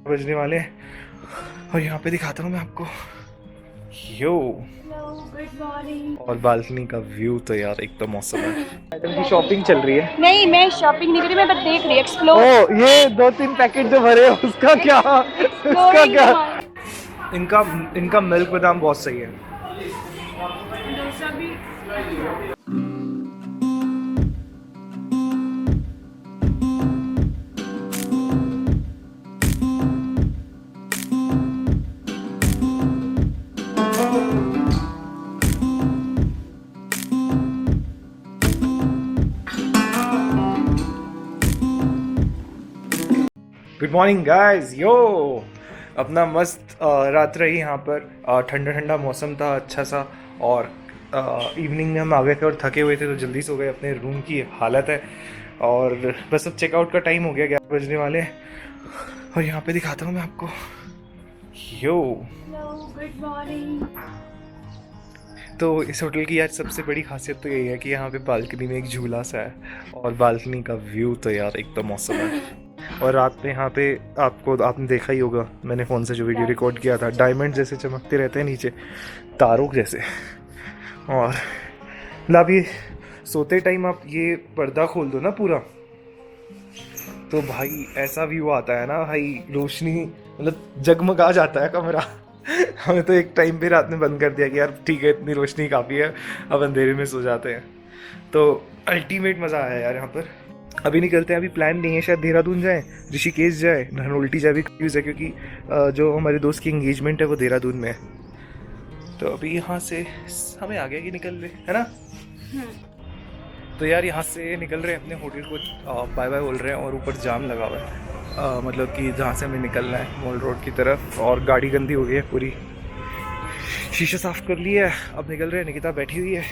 बजने वाले हैं और यहाँ पे दिखाता हूँ मैं आपको। यो गुड मॉर्निंग। और बालकनी का व्यू तो यार एकदम मौसम है। आइटम की शॉपिंग चल रही है। नहीं, मैं शॉपिंग नहीं करी, मैं बस देख रही एक्सप्लोर। ओ ये 2-3 पैकेट जो भरे हैं उसका क्या? उसका क्या? इनका इनका मिल्क बादाम बहुत सही है। डोसा भी। Good morning guys. यो अपना मस्त रात रही यहाँ पर। ठंडा ठंडा मौसम था अच्छा सा। और इवनिंग में हम आ गए थे और थके हुए थे तो जल्दी सो गए। अपने रूम की हालत है और बस अब चेकआउट का टाइम हो गया, 11 बजने वाले हैं। और यहाँ पे दिखाता हूँ मैं आपको। यो गुड मॉर्निंग। तो इस होटल की यार सबसे बड़ी खासियत तो यही है कि यहाँ पे बालकनी में एक झूला सा है और बालकनी का व्यू तो यार एकदम मौसम है। और रात में यहाँ पे आपने देखा ही होगा, मैंने फ़ोन से जो वीडियो रिकॉर्ड किया था, डायमंड जैसे चमकते रहते हैं नीचे, तारों जैसे। और मतलब अभी सोते टाइम आप ये पर्दा खोल दो ना पूरा, तो भाई ऐसा व्यू आता है ना भाई, रोशनी मतलब जगमगा जाता है कमरा। हमें तो एक टाइम पे रात में बंद कर दिया कि यार ठीक है इतनी रोशनी काफ़ी है, अब अंधेरे में सो जाते हैं। तो अल्टीमेट मज़ा आया यार यहाँ पर। अभी निकलते हैं, अभी प्लान नहीं है, शायद देहरादून जाए, ऋषिकेश जाए, नहरोल्टी जाए भी कंफ्यूज है क्योंकि जो हमारे दोस्त की एंगेजमेंट है वो देहरादून में है। तो अभी यहाँ से हमें आगे की निकल रहे है ना। तो यार यहाँ से निकल रहे हैं, अपने होटल को बाय बाय बोल रहे हैं और ऊपर जाम लगा हुआ है। मतलब कि जहाँ से हमें निकलना है मॉल रोड की तरफ, और गाड़ी गंदी हो गई है पूरी, शीशा साफ कर लिया है, अब निकल रहे हैं। निकिता बैठी हुई है।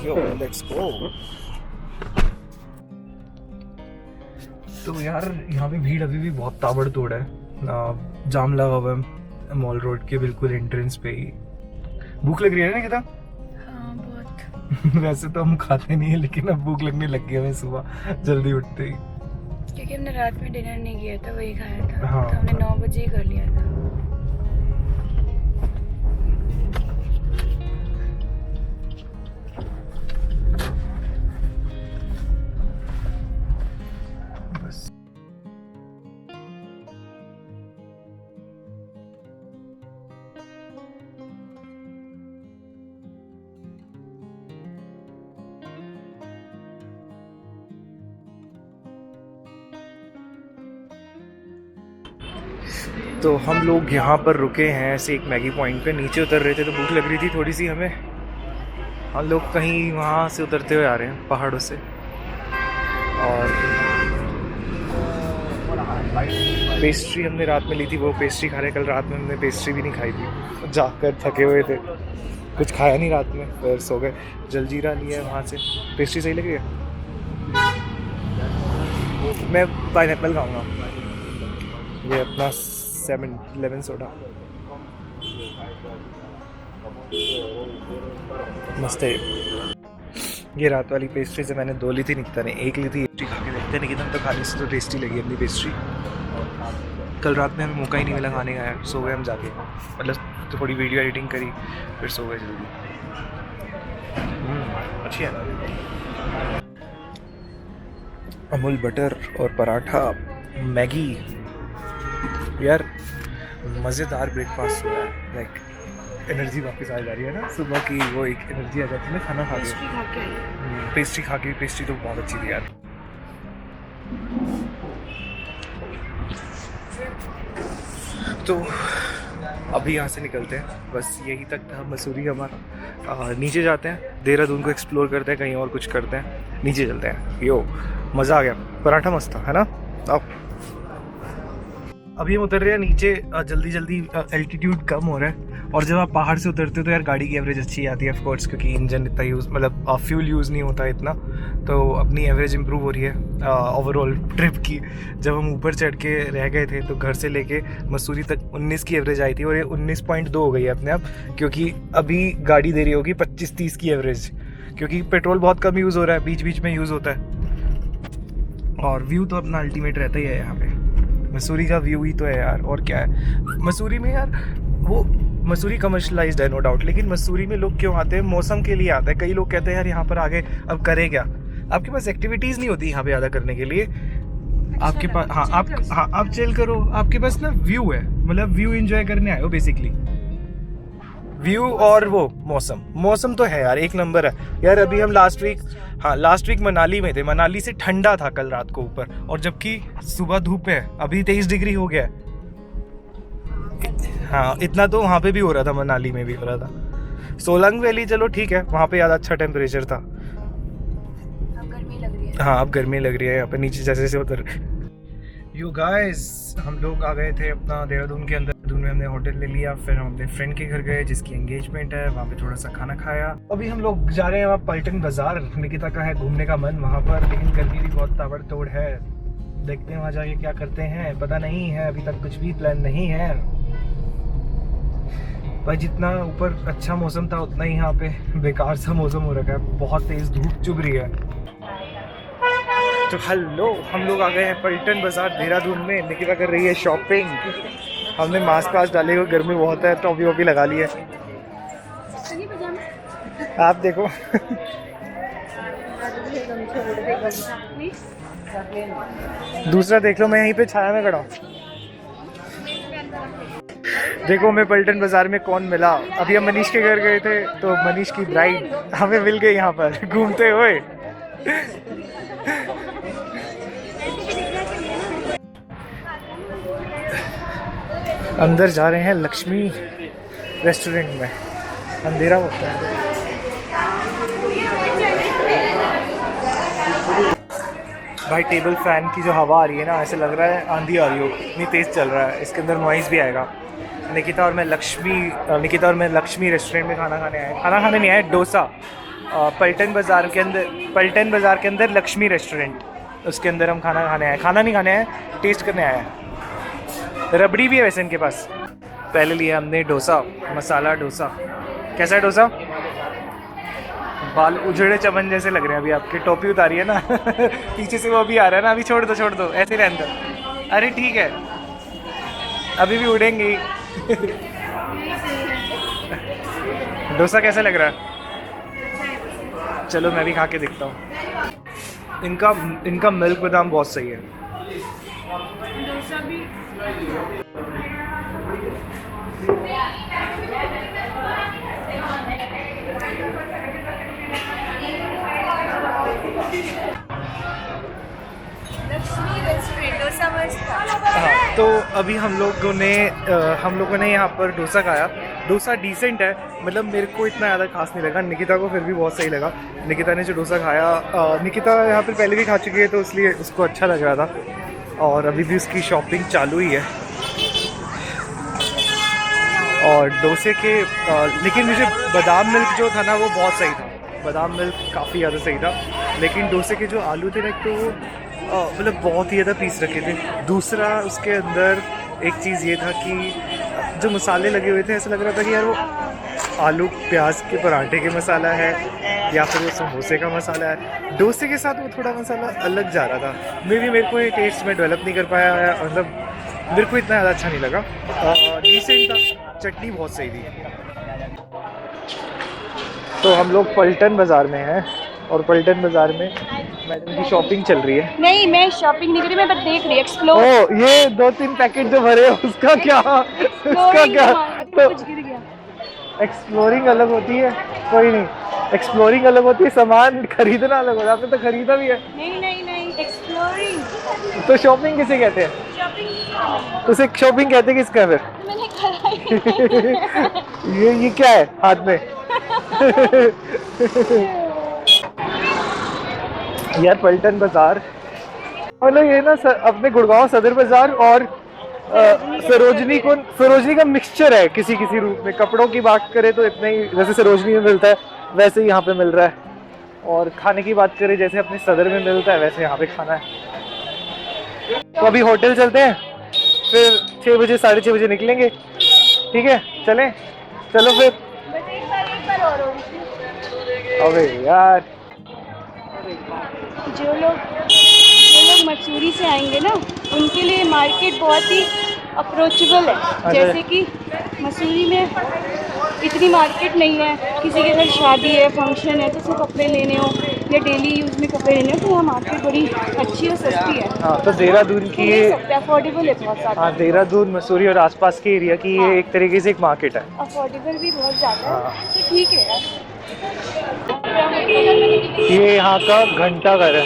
Yo let's go. तो यार यहाँ पे भीड़ अभी भी बहुत ताबड़तोड़ है। जाम लगा हुआ है मॉल रोड के बिल्कुल एंट्रेंस पे ही। भूख लग रही है ना निकिता? हाँ बहुत। वैसे तो हम खाते नहीं है लेकिन अब भूख लगने लग गई हमें सुबह जल्दी उठते ही, क्योंकि हमने रात में डिनर नहीं किया था, वही खाया था। हाँ। तो हमने 9 बजे ही कर लिया था। बस तो हम लोग यहाँ पर रुके हैं ऐसे एक मैगी पॉइंट पे, नीचे उतर रहे थे तो भूख लग रही थी थोड़ी सी हमें। हम लोग कहीं वहाँ से उतरते हुए आ रहे हैं पहाड़ों से। और पेस्ट्री हमने रात में ली थी, वो पेस्ट्री खा रहे। कल रात में हमने पेस्ट्री भी नहीं खाई थी, जाकर थके हुए थे, कुछ खाया नहीं रात में, फिर सो गए। जलजीरा लिया है वहाँ से। पेस्ट्री सही लगी है? मैं पाइनएप्पल खाऊंगा। ये अपना 7-11 सोडा मस्त है। ये रात वाली पेस्ट्री से मैंने 2 ली थी, निकिता ने 1 ली थी। पेस्ट्री खा के देखते हैं, निकिता तो खाने से तो टेस्टी लगी अपनी पेस्ट्री। कल रात में हमें मौका ही नहीं मिला खाने का यार, सो गए हम जाके। मतलब तो थोड़ी वीडियो एडिटिंग करी फिर सो गए जल्दी। अच्छी है। अमूल बटर और पराठा, मैगी, यार मज़ेदार ब्रेकफास्ट हुआ है। लाइक एनर्जी वापस आ जा रही है ना, सुबह की वो एक एनर्जी आ जाती है ना खाना खा के। पेस्ट्री खा के, पेस्ट्री तो बहुत अच्छी थी यार। तो अभी यहाँ से निकलते हैं, बस यही तक था मसूरी हमारा। नीचे जाते हैं, देहरादून को एक्सप्लोर करते हैं, कहीं और कुछ करते हैं, नीचे चलते हैं। यो मज़ा आ गया, पराठा मस्त था है ना। अब अभी हम उतर रहे हैं नीचे, जल्दी जल्दी एल्टीट्यूड कम हो रहा है। और जब आप पहाड़ से उतरते हो तो यार गाड़ी की एवरेज अच्छी आती है ऑफ कोर्स, क्योंकि इंजन इतना यूज़ मतलब फ्यूल यूज़ नहीं होता इतना, तो अपनी एवरेज इंप्रूव हो रही है ओवरऑल ट्रिप की। जब हम ऊपर चढ़ के रह गए थे तो घर से लेके मसूरी तक 19 की एवरेज आई थी, और ये 19.2 हो गई है अपने आप, क्योंकि अभी गाड़ी दे रही होगी 25-30 की एवरेज, क्योंकि पेट्रोल बहुत कम यूज़ हो रहा है, बीच बीच में यूज़ होता है। और व्यू तो अपना अल्टीमेट रहता ही है यहाँ पे। मसूरी का व्यू ही तो है यार, और क्या है मसूरी में यार। वो मसूरी कमर्शलाइज्ड है नो डाउट, लेकिन मसूरी में लोग क्यों आते हैं? मौसम के लिए आते हैं। कई लोग कहते हैं यार यहाँ पर आगे अब करें क्या? आपके पास एक्टिविटीज़ नहीं होती यहाँ पे ज़्यादा करने के लिए। आपके पास हाँ आप चिल करो, आपके पास ना व्यू है, मतलब व्यू एंजॉय करने आए हो बेसिकली। व्यू और वो मौसम तो है यार एक नंबर है यार। अभी हम लास्ट वीक मनाली में थे। मनाली से ठंडा था कल रात को ऊपर, और जबकि सुबह धूप है। अभी 23 डिग्री हो गया है। हाँ इतना तो वहाँ पे भी हो रहा था, मनाली में भी हो रहा था। सोलंग वैली चलो ठीक है, वहाँ पे ज़्यादा अच्छा टेम्परेचर था। अब गर्मी लग रही है। हाँ अब गर्मी लग रही है यहाँ पे नीचे जैसे जैसे उतर। यू गाइस हम लोग आ गए थे अपना देहरादून के अंदर। देहरादून में हमने होटल ले लिया, फिर हम अपने फ्रेंड के घर गए जिसकी एंगेजमेंट है, वहाँ पे थोड़ा सा खाना खाया। अभी हम लोग जा रहे हैं वहाँ पलटन बाजार। निकिता का है घूमने का मन वहाँ पर, लेकिन गर्मी भी बहुत ताबड़तोड़ है। देखते हैं वहाँ जाके क्या करते हैं, पता नहीं है, अभी तक कुछ भी प्लान नहीं है। भाई जितना ऊपर अच्छा मौसम था उतना ही यहाँ पे बेकार सा मौसम हो रखा है, बहुत तेज धूप चुभ रही है। तो हेलो हम लोग आ गए हैं पलटन बाजार देहरादून में। निकिता कर रही है शॉपिंग। हमने मास्क वास्क डाले हुए, गर्मी बहुत है, टॉपी वॉपी लगा ली है। आप देखो दूसरा देख लो, मैं यहीं पे छाया में खड़ा हूँ। देखो हमें पलटन बाजार में कौन मिला। अभी हम मनीष के घर गए थे तो मनीष की ब्राइड हमें मिल गई यहाँ पर घूमते हुए। अंदर जा रहे हैं लक्ष्मी रेस्टोरेंट में, अंधेरा होता है। भाई टेबल फैन की जो हवा आ रही है ना, ऐसे लग रहा है आंधी आ रही हो, इतनी तेज़ चल रहा है। इसके अंदर नॉइज़ भी आएगा। निकिता और मैं लक्ष्मी रेस्टोरेंट में खाना खाने नहीं आए, डोसा। पलटन बाज़ार के अंदर लक्ष्मी रेस्टोरेंट, उसके अंदर हम खाना खाने आए। खाना नहीं खाने आए, टेस्ट करने आए हैं। रबड़ी भी है वैसे इनके पास। पहले लिया हमने डोसा, मसाला डोसा। कैसा है डोसा? बाल उजड़े चमन जैसे लग रहे हैं अभी आपके, टोपी उतारी है ना पीछे से वो भी आ रहा है ना। अभी छोड़ दो ऐसे रहने दो। अरे ठीक है अभी भी उड़ेंगे ही डोसा कैसा लग रहा है? चलो मैं भी खा के देखता हूँ। इनका मिल्क बादाम बहुत सही है। डोसा भी हाँ तो अभी हम लोगों ने यहाँ पर डोसा खाया। डोसा डिसेंट है, मतलब मेरे को इतना ज़्यादा खास नहीं लगा। निकिता को फिर भी बहुत सही लगा। निकिता ने जो डोसा खाया, निकिता यहाँ पर पहले भी खा चुकी है तो इसलिए उसको अच्छा लग रहा था। और अभी भी उसकी शॉपिंग चालू ही है। और डोसे के लेकिन मुझे बादाम मिल्क जो था ना वो बहुत सही था। बादाम मिल्क काफ़ी ज़्यादा सही था। लेकिन डोसे के जो आलू थे ना, एक तो वो मतलब बहुत ही ज़्यादा पीस रखे थे। दूसरा उसके अंदर एक चीज़ ये था कि जो मसाले लगे हुए थे, ऐसा लग रहा था कि यार वो आलू प्याज के पराठे के मसाला है या फिर वो समोसे का मसाला है। डोसे के साथ वो थोड़ा मसाला अलग जा रहा था। मेरे को ये टेस्ट में डेवलप नहीं कर पाया, मतलब मेरे को इतना ज़्यादा अच्छा नहीं लगा। डिसेंट था, चटनी बहुत सही थी। तो हम लोग पलटन बाज़ार में हैं और पलटन बाज़ार में मैडम की शॉपिंग चल रही है। नहीं, मैं शॉपिंग नहीं करी, मैं बस देख रही एक्सप्लोर। ओ ये 2-3 पैकेट जो भरे उसका क्या? तो कुछ गिर गया। एक्सप्लोरिंग अलग होती है, कोई नहीं, एक्सप्लोरिंग अलग होती है, सामान खरीदना अलग होता है। आपने तो खरीदा भी है। नहीं एक्सप्लोरिंग। तो शॉपिंग किसे कहते हैं? शॉपिंग तो उसे शॉपिंग कहते किसका फिर? मैंने करा ही ये क्या है हाथ में? यार पलटन बाजार मतलब ये ना अपने गुड़गांव सदर बाजार और सरोजनी का मिक्सचर है किसी रूप में। कपड़ों की बात करें तो इतना ही, जैसे सरोजनी में मिलता है वैसे ही यहाँ पे मिल रहा है। और खाने की बात करें जैसे अपने सदर में मिलता है वैसे यहाँ पे खाना है। तो अभी होटल चलते हैं, फिर 6 बजे 6:30 बजे निकलेंगे। ठीक है चलें? चलो फिर। अबे यार जो लोग जो मसूरी से आएंगे ना, उनके लिए मार्केट बहुत ही अप्रोचेबल है। जैसे कि मसूरी में इतनी मार्केट नहीं है, किसी के घर शादी है, फंक्शन है, तो उसे कपड़े लेने हो या डेली यूज़ में कपड़े लेने हो, तो यहाँ मार्केट बड़ी अच्छी और सस्ती है। हाँ, तो देहरादून तो की ले ये, सकते हैं, अफोर्डेबल है बहुत ज़्यादा। हाँ, देहरादून मसूरी और आसपास के एरिया की हाँ, ये एक तरीके से एक मार्केट है। अफोर्डेबल भी बहुत ज़्यादा हाँ, है, तो ठीक है यार। ये यहाँ का घंटा घर है,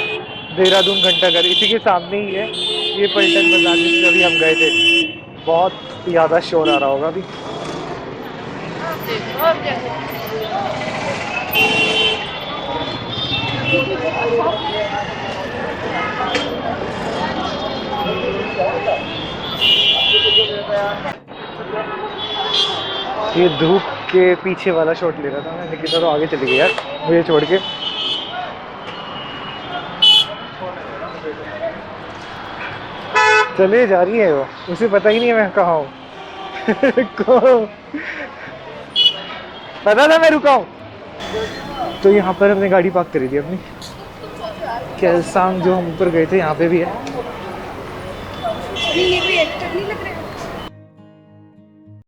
देहरादून घंटा घर, इसी के सामने ही है ये पलटन बाजार जिसमें अभी हम गए थे। बहुत ज़्यादा शोर आ रहा होगा अभी। ये धूप के पीछे वाला शॉट ले रहा था मैं, लेकिन तो आगे चली गई यार मुझे छोड़ के। चले जा रही है वो, उसे पता ही नहीं है मैं कहाँ हूँ। को पता था मैं रुका हूँ। तो यहाँ पर हमने गाड़ी पार्क करी थी अपनी। केलसांग जो हम ऊपर गए थे यहाँ पे भी है। ये कोई एक्टर नहीं लग रहा है।